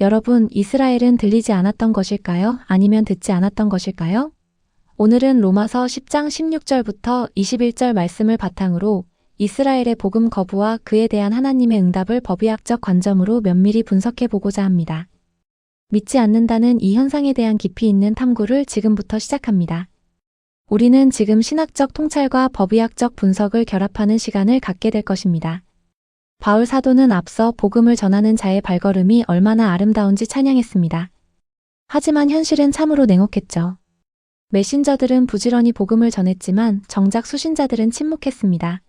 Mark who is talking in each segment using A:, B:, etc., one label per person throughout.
A: 여러분, 이스라엘은 들리지 않았던 것일까요? 아니면 듣지 않았던 것일까요? 오늘은 로마서 10장 16절부터 21절 말씀을 바탕으로 이스라엘의 복음 거부와 그에 대한 하나님의 응답을 법의학적 관점으로 면밀히 분석해 보고자 합니다. 믿지 않는다는 이 현상에 대한 깊이 있는 탐구를 지금부터 시작합니다. 우리는 지금 신학적 통찰과 법의학적 분석을 결합하는 시간을 갖게 될 것입니다. 바울 사도는 앞서 복음을 전하는 자의 발걸음이 얼마나 아름다운지 찬양했습니다. 하지만 현실은 참으로 냉혹했죠. 메신저들은 부지런히 복음을 전했지만 정작 수신자들은 침묵했습니다.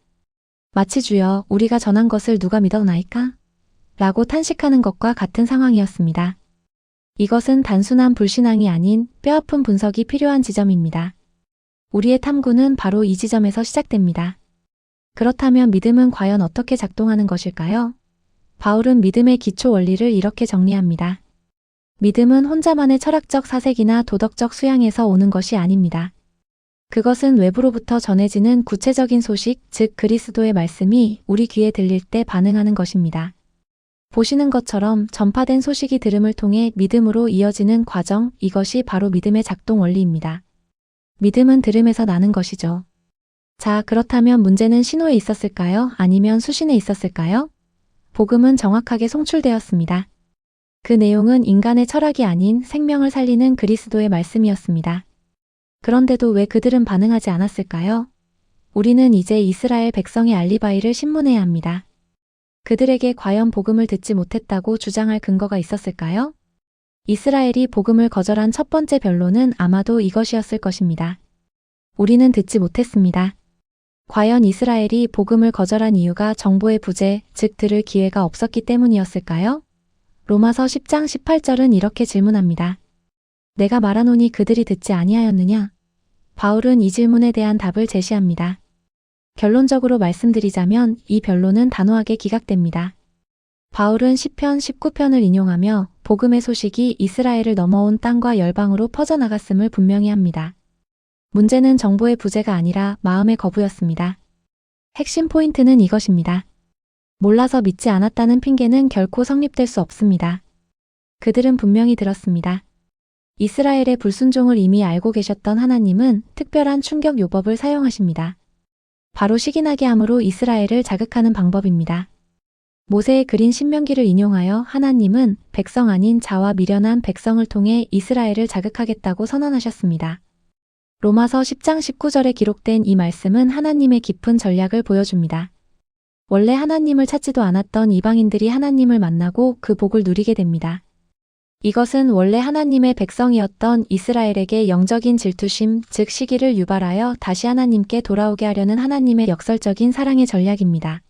A: 마치 주여, 우리가 전한 것을 누가 믿었나이까? 라고 탄식하는 것과 같은 상황이었습니다. 이것은 단순한 불신앙이 아닌 뼈아픈 분석이 필요한 지점입니다. 우리의 탐구는 바로 이 지점에서 시작됩니다. 그렇다면 믿음은 과연 어떻게 작동하는 것일까요? 바울은 믿음의 기초 원리를 이렇게 정리합니다. 믿음은 혼자만의 철학적 사색이나 도덕적 수양에서 오는 것이 아닙니다. 그것은 외부로부터 전해지는 구체적인 소식, 즉 그리스도의 말씀이 우리 귀에 들릴 때 반응하는 것입니다. 보시는 것처럼 전파된 소식이 들음을 통해 믿음으로 이어지는 과정, 이것이 바로 믿음의 작동 원리입니다. 믿음은 들음에서 나는 것이죠. 자, 그렇다면 문제는 신호에 있었을까요? 아니면 수신에 있었을까요? 복음은 정확하게 송출되었습니다. 그 내용은 인간의 철학이 아닌 생명을 살리는 그리스도의 말씀이었습니다. 그런데도 왜 그들은 반응하지 않았을까요? 우리는 이제 이스라엘 백성의 알리바이를 신문해야 합니다. 그들에게 과연 복음을 듣지 못했다고 주장할 근거가 있었을까요? 이스라엘이 복음을 거절한 첫 번째 변론은 아마도 이것이었을 것입니다. 우리는 듣지 못했습니다. 과연 이스라엘이 복음을 거절한 이유가 정보의 부재, 즉 들을 기회가 없었기 때문이었을까요? 로마서 10장 18절은 이렇게 질문합니다. 내가 말하노니 그들이 듣지 아니하였느냐? 바울은 이 질문에 대한 답을 제시합니다. 결론적으로 말씀드리자면 이 변론은 단호하게 기각됩니다. 바울은 시편 19편을 인용하며 복음의 소식이 이스라엘을 넘어온 땅과 열방으로 퍼져나갔음을 분명히 합니다. 문제는 정보의 부재가 아니라 마음의 거부였습니다. 핵심 포인트는 이것입니다. 몰라서 믿지 않았다는 핑계는 결코 성립될 수 없습니다. 그들은 분명히 들었습니다. 이스라엘의 불순종을 이미 알고 계셨던 하나님은 특별한 충격 요법을 사용하십니다. 바로 시기나게 함으로 이스라엘을 자극하는 방법입니다. 모세의 글인 신명기를 인용하여 하나님은 백성 아닌 자와 미련한 백성을 통해 이스라엘을 자극하겠다고 선언하셨습니다. 로마서 10장 19절에 기록된 이 말씀은 하나님의 깊은 전략을 보여줍니다. 원래 하나님을 찾지도 않았던 이방인들이 하나님을 만나고 그 복을 누리게 됩니다. 이것은 원래 하나님의 백성이었던 이스라엘에게 영적인 질투심, 즉 시기를 유발하여 다시 하나님께 돌아오게 하려는 하나님의 역설적인 사랑의 전략입니다.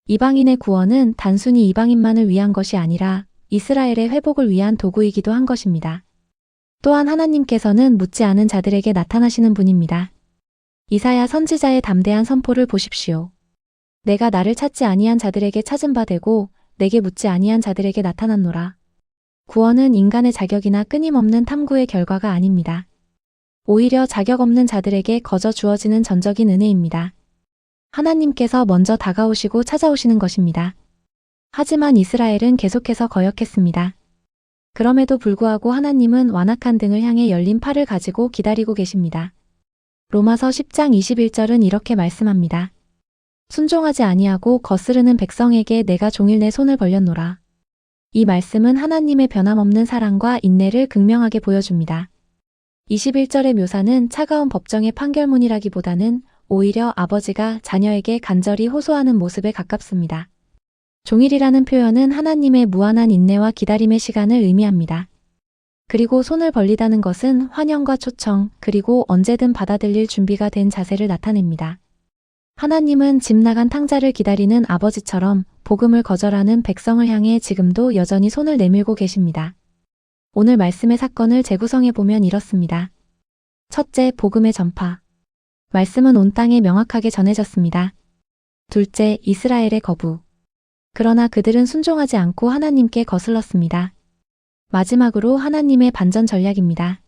A: 이방인의 구원은 단순히 이방인만을 위한 것이 아니라 이스라엘의 회복을 위한 도구이기도 한 것입니다. 또한 하나님께서는 묻지 않은 자들에게 나타나시는 분입니다. 이사야 선지자의 담대한 선포를 보십시오. 내가 나를 찾지 아니한 자들에게 찾은 바 되고 내게 묻지 아니한 자들에게 나타났노라. 구원은 인간의 자격이나 끊임없는 탐구의 결과가 아닙니다. 오히려 자격 없는 자들에게 거저 주어지는 전적인 은혜입니다. 하나님께서 먼저 다가오시고 찾아오시는 것입니다. 하지만 이스라엘은 계속해서 거역했습니다. 그럼에도 불구하고 하나님은 완악한 등을 향해 열린 팔을 가지고 기다리고 계십니다. 로마서 10장 21절은 이렇게 말씀합니다. 순종하지 아니하고 거스르는 백성에게 내가 종일 내 손을 벌렸노라. 이 말씀은 하나님의 변함없는 사랑과 인내를 극명하게 보여줍니다. 21절의 묘사는 차가운 법정의 판결문이라기보다는 오히려 아버지가 자녀에게 간절히 호소하는 모습에 가깝습니다. 종일이라는 표현은 하나님의 무한한 인내와 기다림의 시간을 의미합니다. 그리고 손을 벌리다는 것은 환영과 초청, 그리고 언제든 받아들일 준비가 된 자세를 나타냅니다. 하나님은 집 나간 탕자를 기다리는 아버지처럼 복음을 거절하는 백성을 향해 지금도 여전히 손을 내밀고 계십니다. 오늘 말씀의 사건을 재구성해보면 이렇습니다. 첫째, 복음의 전파. 말씀은 온 땅에 명확하게 전해졌습니다. 둘째, 이스라엘의 거부. 그러나 그들은 순종하지 않고 하나님께 거슬렀습니다. 마지막으로 하나님의 반전 전략입니다.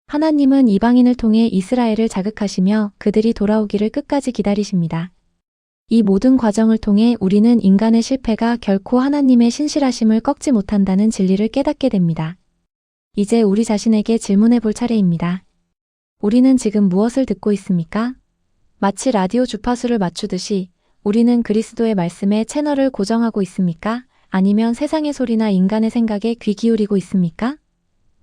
A: 하나님은 이방인을 통해 이스라엘을 자극하시며 그들이 돌아오기를 끝까지 기다리십니다. 이 모든 과정을 통해 우리는 인간의 실패가 결코 하나님의 신실하심을 꺾지 못한다는 진리를 깨닫게 됩니다. 이제 우리 자신에게 질문해 볼 차례입니다. 우리는 지금 무엇을 듣고 있습니까? 마치 라디오 주파수를 맞추듯이 우리는 그리스도의 말씀에 채널을 고정하고 있습니까? 아니면 세상의 소리나 인간의 생각에 귀 기울이고 있습니까?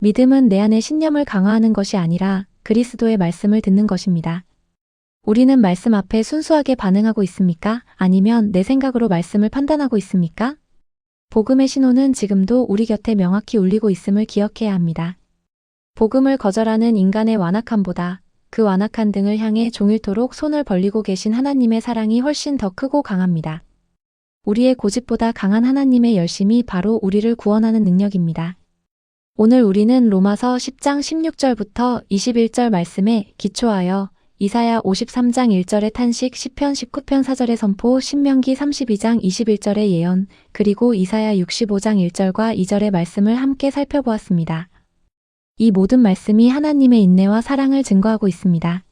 A: 믿음은 내 안의 신념을 강화하는 것이 아니라 그리스도의 말씀을 듣는 것입니다. 우리는 말씀 앞에 순수하게 반응하고 있습니까? 아니면 내 생각으로 말씀을 판단하고 있습니까? 복음의 신호는 지금도 우리 곁에 명확히 울리고 있음을 기억해야 합니다. 복음을 거절하는 인간의 완악함보다 그 완악한 등을 향해 종일토록 손을 벌리고 계신 하나님의 사랑이 훨씬 더 크고 강합니다. 우리의 고집보다 강한 하나님의 열심이 바로 우리를 구원하는 능력입니다. 오늘 우리는 로마서 10장 16절부터 21절 말씀에 기초하여 이사야 53장 1절의 탄식, 시편 19편 4절의 선포, 신명기 32장 21절의 예언, 그리고 이사야 65장 1절과 2절의 말씀을 함께 살펴보았습니다. 이 모든 말씀이 하나님의 인내와 사랑을 증거하고 있습니다.